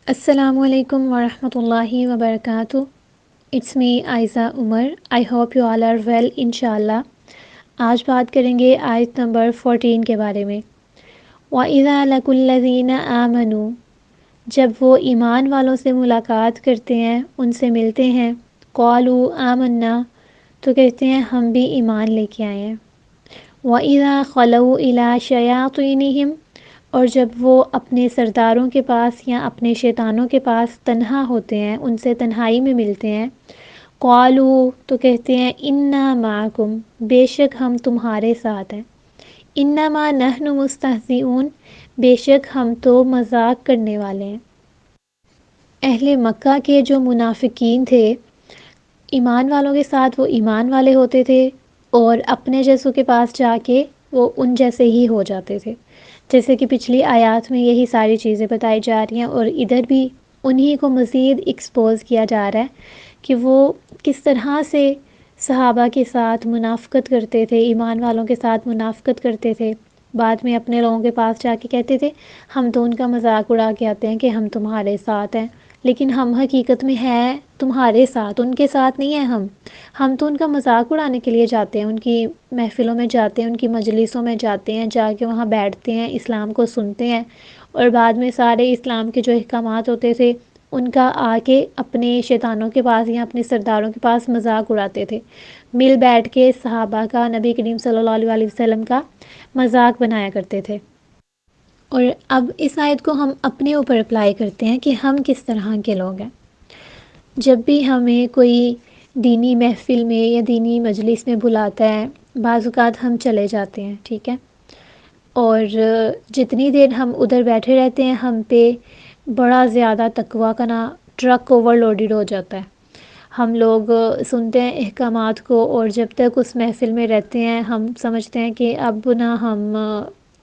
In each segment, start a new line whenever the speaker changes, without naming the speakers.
السلام علیکم ورحمۃ اللہ وبرکاتہ. It's me Aiza Umar. I hope you all are well انشاءاللہ. آج بات کریں گے آیت نمبر 14 کے بارے میں. وَإِذَا لَقُوا الَّذِينَ آمَنُوا، جب وہ ایمان والوں سے ملاقات کرتے ہیں، ان سے ملتے ہیں، قَالُوا آمَنَّا، تو کہتے ہیں ہم بھی ایمان لے کے آئے ہیں. وَإِذَا خَلَوْا إِلَىٰ شَيَاطِينِهِمْ، اور جب وہ اپنے سرداروں کے پاس یا اپنے شیطانوں کے پاس تنہا ہوتے ہیں، ان سے تنہائی میں ملتے ہیں، قالوا، تو کہتے ہیں انا معکم، بے شک ہم تمہارے ساتھ ہیں، انما نحن مستہزئون، بے شک ہم تو مذاق کرنے والے ہیں. اہل مکہ کے جو منافقین تھے، ایمان والوں کے ساتھ وہ ایمان والے ہوتے تھے، اور اپنے جیسوں کے پاس جا کے وہ ان جیسے ہی ہو جاتے تھے. جیسے کہ پچھلی آیات میں یہی ساری چیزیں بتائی جا رہی ہیں، اور ادھر بھی انہی کو مزید ایکسپوز کیا جا رہا ہے کہ وہ کس طرح سے صحابہ کے ساتھ منافقت کرتے تھے، ایمان والوں کے ساتھ منافقت کرتے تھے. بعد میں اپنے لوگوں کے پاس جا کے کہتے تھے ہم تو ان کا مذاق اڑا کے آتے ہیں کہ ہم تمہارے ساتھ ہیں، لیکن ہم حقیقت میں ہیں تمہارے ساتھ، ان کے ساتھ نہیں ہیں. ہم تو ان کا مذاق اڑانے کے لیے جاتے ہیں، ان کی محفلوں میں جاتے ہیں، ان کی مجلسوں میں جاتے ہیں، جا کے وہاں بیٹھتے ہیں، اسلام کو سنتے ہیں، اور بعد میں سارے اسلام کے جو احکامات ہوتے تھے ان کا آ کے اپنے شیطانوں کے پاس یا اپنے سرداروں کے پاس مذاق اڑاتے تھے. مل بیٹھ کے صحابہ کا، نبی کریم صلی اللہ علیہ وسلم کا مذاق بنایا کرتے تھے. اور اب اس آیت کو ہم اپنے اوپر اپلائی کرتے ہیں کہ ہم کس طرح کے لوگ ہیں. جب بھی ہمیں کوئی دینی محفل میں یا دینی مجلس میں بلاتا ہے، بعض اوقات ہم چلے جاتے ہیں، ٹھیک ہے، اور جتنی دیر ہم ادھر بیٹھے رہتے ہیں ہم پہ بڑا زیادہ تقویٰ کا نا ٹرک اوور لوڈڈ ہو جاتا ہے. ہم لوگ سنتے ہیں احکامات کو، اور جب تک اس محفل میں رہتے ہیں ہم سمجھتے ہیں کہ اب نہ ہم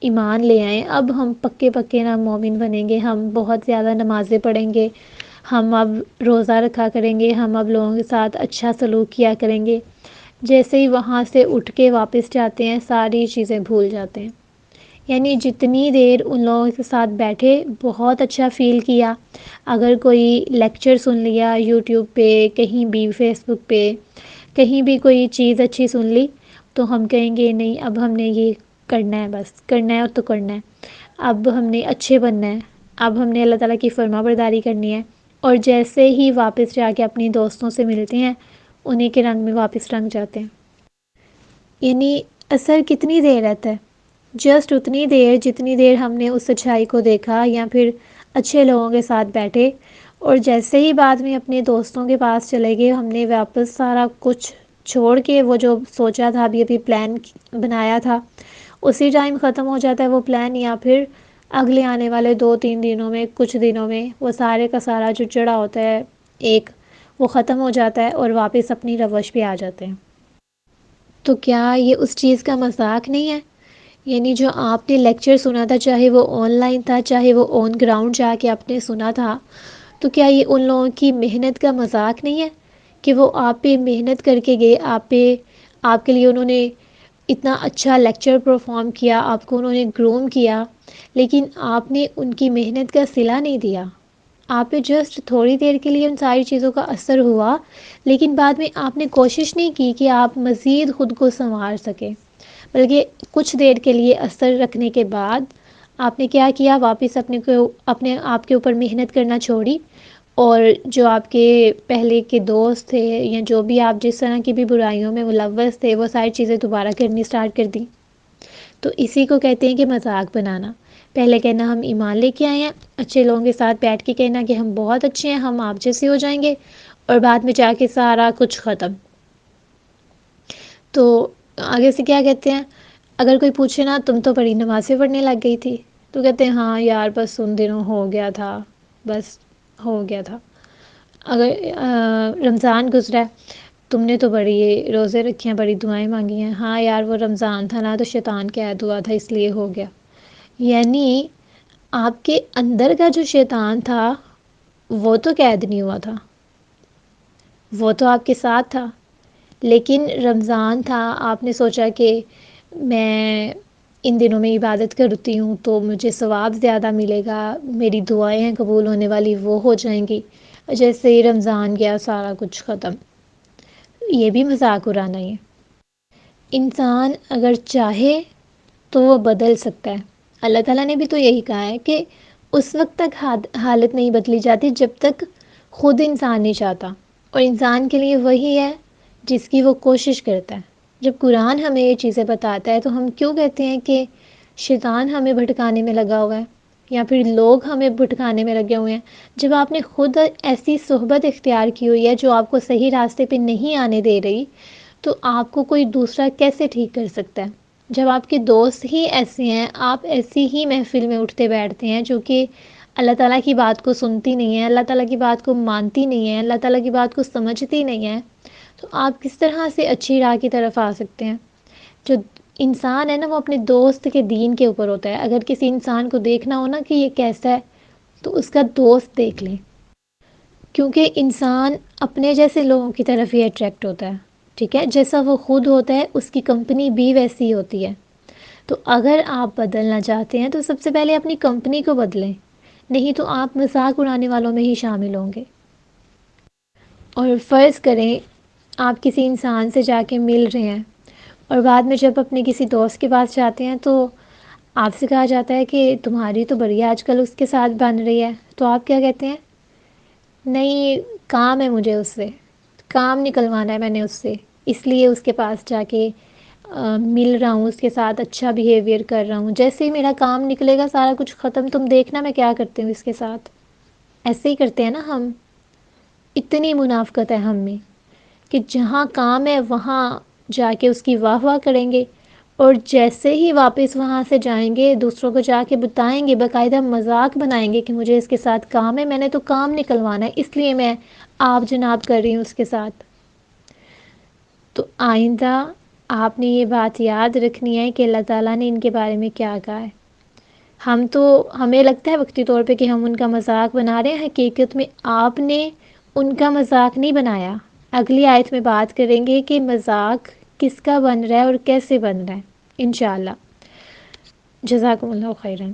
ایمان لے آئیں، اب ہم پکے پکے نہ مومن بنیں گے، ہم بہت زیادہ نمازیں پڑھیں گے، ہم اب روزہ رکھا کریں گے، ہم اب لوگوں کے ساتھ اچھا سلوک کیا کریں گے. جیسے ہی وہاں سے اٹھ کے واپس جاتے ہیں ساری چیزیں بھول جاتے ہیں. یعنی جتنی دیر ان لوگوں کے ساتھ بیٹھے بہت اچھا فیل کیا. اگر کوئی لیکچر سن لیا یوٹیوب پہ، کہیں بھی فیس بک پہ، کہیں بھی کوئی چیز اچھی سن لی، تو ہم کہیں گے نہیں اب ہم نے یہ کرنا ہے، بس کرنا ہے اور تو کرنا ہے، اب ہم نے اچھے بننا ہے، اب ہم نے اللہ تعالیٰ کی فرما برداری کرنی ہے. اور جیسے ہی واپس جا کے اپنی دوستوں سے ملتے ہیں انہی کے رنگ میں واپس رنگ جاتے ہیں. یعنی اثر کتنی دیر رہتا ہے؟ جسٹ اتنی دیر جتنی دیر ہم نے اس سچائی کو دیکھا یا پھر اچھے لوگوں کے ساتھ بیٹھے، اور جیسے ہی بعد میں اپنے دوستوں کے پاس چلے گئے ہم نے واپس سارا کچھ چھوڑ کے وہ جو سوچا تھا، ابھی پلان بنایا تھا، اسی ٹائم ختم ہو جاتا ہے وہ پلان، یا پھر اگلے آنے والے 2-3 دنوں میں، کچھ دنوں میں وہ سارے کا سارا جو چڑھا ہوتا ہے ایک، وہ ختم ہو جاتا ہے اور واپس اپنی روش پہ آ جاتے ہیں. تو کیا یہ اس چیز کا مذاق نہیں ہے؟ یعنی جو آپ نے لیکچر سنا تھا، چاہے وہ آن لائن تھا، چاہے وہ آن گراؤنڈ جا کے آپ نے سنا تھا، تو کیا یہ ان لوگوں کی محنت کا مذاق نہیں ہے کہ وہ آپ پہ محنت کر کے گئے، آپ کے لیے انہوں نے اتنا اچھا لیکچر پرفارم کیا، آپ کو انہوں نے گروم کیا، لیکن آپ نے ان کی محنت کا صلہ نہیں دیا. آپ پہ جسٹ تھوڑی دیر کے لیے ان ساری چیزوں کا اثر ہوا، لیکن بعد میں آپ نے کوشش نہیں کی کہ آپ مزید خود کو سنوار سکیں، بلکہ کچھ دیر کے لیے اثر رکھنے کے بعد آپ نے کیا کیا، واپس اپنے آپ کے اوپر محنت کرنا چھوڑی، اور جو آپ کے پہلے کے دوست تھے یا جو بھی آپ جس طرح کی بھی برائیوں میں ملوث تھے وہ ساری چیزیں دوبارہ کرنی سٹارٹ کر دیں. تو اسی کو کہتے ہیں کہ مذاق بنانا. پہلے کہنا ہم ایمان لے کے آئے ہیں، اچھے لوگوں کے ساتھ بیٹھ کے کہنا کہ ہم بہت اچھے ہیں، ہم آپ جیسے ہو جائیں گے، اور بعد میں جا کے سارا کچھ ختم. تو آگے سے کیا کہتے ہیں، اگر کوئی پوچھے نا تم تو بڑی نمازیں پڑھنے لگ گئی تھی، تو کہتے ہیں ہاں یار بس ان دنوں ہو گیا تھا، بس ہو گیا تھا. اگر رمضان گزرا ہے، تم نے تو بڑی روزے رکھے ہیں، بڑی دعائیں مانگی ہیں، ہاں یار وہ رمضان تھا نا تو شیطان قید ہوا تھا اس لیے ہو گیا. یعنی آپ کے اندر کا جو شیطان تھا وہ تو قید نہیں ہوا تھا، وہ تو آپ کے ساتھ تھا. لیکن رمضان تھا، آپ نے سوچا کہ میں ان دنوں میں عبادت کرتی ہوں تو مجھے ثواب زیادہ ملے گا، میری دعائیں ہیں قبول ہونے والی وہ ہو جائیں گی، جیسے ہی رمضان گیا سارا کچھ ختم۔ یہ بھی مذاق اڑانا ہی ہے۔ انسان اگر چاہے تو وہ بدل سکتا ہے۔ اللہ تعالیٰ نے بھی تو یہی کہا ہے کہ اس وقت تک حالت نہیں بدلی جاتی جب تک خود انسان نہیں چاہتا، اور انسان کے لیے وہی ہے جس کی وہ کوشش کرتا ہے۔ جب قرآن ہمیں یہ چیزیں بتاتا ہے تو ہم کیوں کہتے ہیں کہ شیطان ہمیں بھٹکانے میں لگا ہوا ہے یا پھر لوگ ہمیں بھٹکانے میں لگے ہوئے ہیں؟ جب آپ نے خود ایسی صحبت اختیار کی ہوئی ہے جو آپ کو صحیح راستے پہ نہیں آنے دے رہی، تو آپ کو کوئی دوسرا کیسے ٹھیک کر سکتا ہے؟ جب آپ کے دوست ہی ایسے ہیں، آپ ایسی ہی محفل میں اٹھتے بیٹھتے ہیں جو کہ اللہ تعالیٰ کی بات کو سنتی نہیں ہے، اللہ تعالیٰ کی بات کو مانتی نہیں ہے، اللہ تعالیٰ کی بات کو سمجھتی نہیں ہے، تو آپ کس طرح سے اچھی راہ کی طرف آ سکتے ہیں؟ جو انسان ہے نا وہ اپنے دوست کے دین کے اوپر ہوتا ہے۔ اگر کسی انسان کو دیکھنا ہو نا کہ یہ کیسا ہے تو اس کا دوست دیکھ لیں، کیونکہ انسان اپنے جیسے لوگوں کی طرف ہی اٹریکٹ ہوتا ہے، ٹھیک ہے؟ جیسا وہ خود ہوتا ہے اس کی کمپنی بھی ویسی ہی ہوتی ہے۔ تو اگر آپ بدلنا چاہتے ہیں تو سب سے پہلے اپنی کمپنی کو بدلیں، نہیں تو آپ مذاق اڑانے والوں میں ہی شامل ہوں گے۔ اور فرض کریں آپ کسی انسان سے جا کے مل رہے ہیں اور بعد میں جب اپنے کسی دوست کے پاس جاتے ہیں تو آپ سے کہا جاتا ہے کہ تمہاری تو بڑھیا آج کل اس کے ساتھ بن رہی ہے، تو آپ کیا کہتے ہیں؟ نہیں، کام ہے مجھے اس سے، کام نکلوانا ہے میں نے اس سے، اس لیے اس کے پاس جا کے مل رہا ہوں، اس کے ساتھ اچھا بیہیویئر کر رہا ہوں، جیسے ہی میرا کام نکلے گا سارا کچھ ختم، تم دیکھنا میں کیا کرتی ہوں اس کے ساتھ۔ ایسے ہی کرتے ہیں نا ہم، اتنی منافقت ہے ہم میں کہ جہاں کام ہے وہاں جا کے اس کی واہ واہ کریں گے، اور جیسے ہی واپس وہاں سے جائیں گے دوسروں کو جا کے بتائیں گے، باقاعدہ مذاق بنائیں گے کہ مجھے اس کے ساتھ کام ہے، میں نے تو کام نکلوانا ہے اس لیے میں آپ جناب کر رہی ہوں اس کے ساتھ۔ تو آئندہ آپ نے یہ بات یاد رکھنی ہے کہ اللہ تعالیٰ نے ان کے بارے میں کیا کہا ہے۔ ہمیں لگتا ہے وقتی طور پہ کہ ہم ان کا مذاق بنا رہے ہیں، حقیقت میں آپ نے ان کا مذاق نہیں بنایا۔ اگلی آیت میں بات کریں گے کہ مذاق کس کا بن رہا ہے اور کیسے بن رہا ہے انشاءاللہ۔ جزاکم اللہ خیرن۔